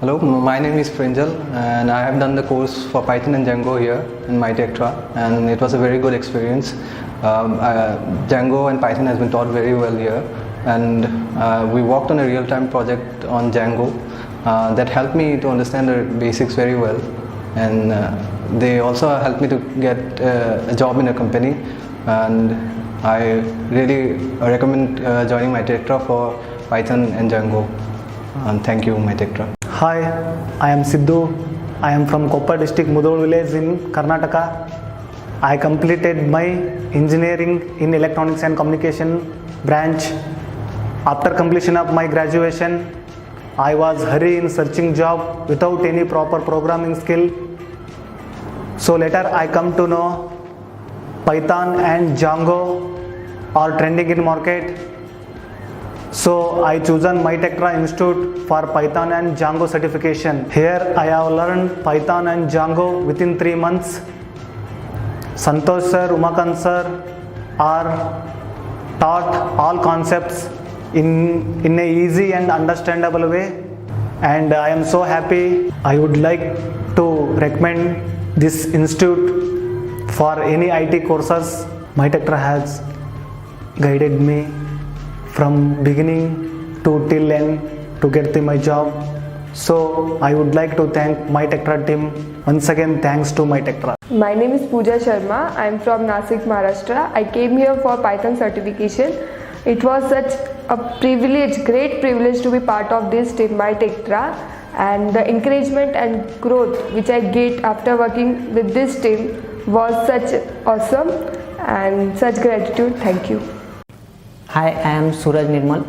Hello, my name is Prinjal and I have done the course for Python and Django here in myTectra, and it was a very good experience. Django and Python has been taught very well here, and we worked on a real-time project on Django that helped me to understand the basics very well, and they also helped me to get a job in a company, and I really recommend joining myTectra for Python and Django. And thank you, myTectra. Hi, I am Sidhu. I am from Koppal district, Mudol village in Karnataka. I completed my engineering in electronics and communication branch. After completion of my graduation, I was hurry in searching job without any proper programming skill. So later I come to know Python and Django are trending in market. So I chosen myTectra Institute for Python and Django certification. Here I have learned Python and Django within 3 months. Santosh sir, Umakant sir are taught all concepts in a easy and understandable way, and I am so happy. I would like to recommend this institute for any IT courses. myTectra has guided me from beginning to till end to get my job. So I would like to thank myTectra team. Once again, thanks to myTectra. My name is Pooja Sharma. I am from Nasik, Maharashtra. I came here for Python certification. It was such a privilege, great privilege to be part of this team, myTectra, and the encouragement and growth which I get after working with this team was such awesome, and such gratitude. Thank you. Hi, I am Suraj Nirmal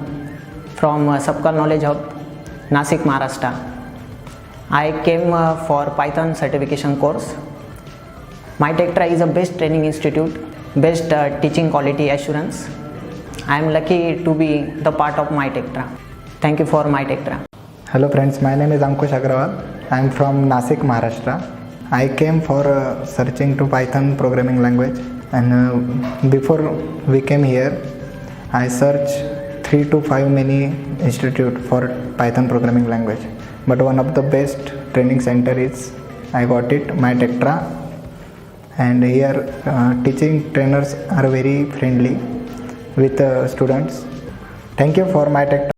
from Sabka Knowledge Hub, Nasik, Maharashtra. I came for Python certification course. myTectra is a best training institute, best teaching quality assurance. I am lucky to be the part of myTectra. Thank you for myTectra. Hello friends, my name is Ankush Agrawal. I am from Nasik, Maharashtra. I came for searching to Python programming language, and before we came here, I searched 3 to 5 many institute for Python programming language, but one of the best training center is I got it myTectra, and here teaching trainers are very friendly with students. Thank you for myTectra.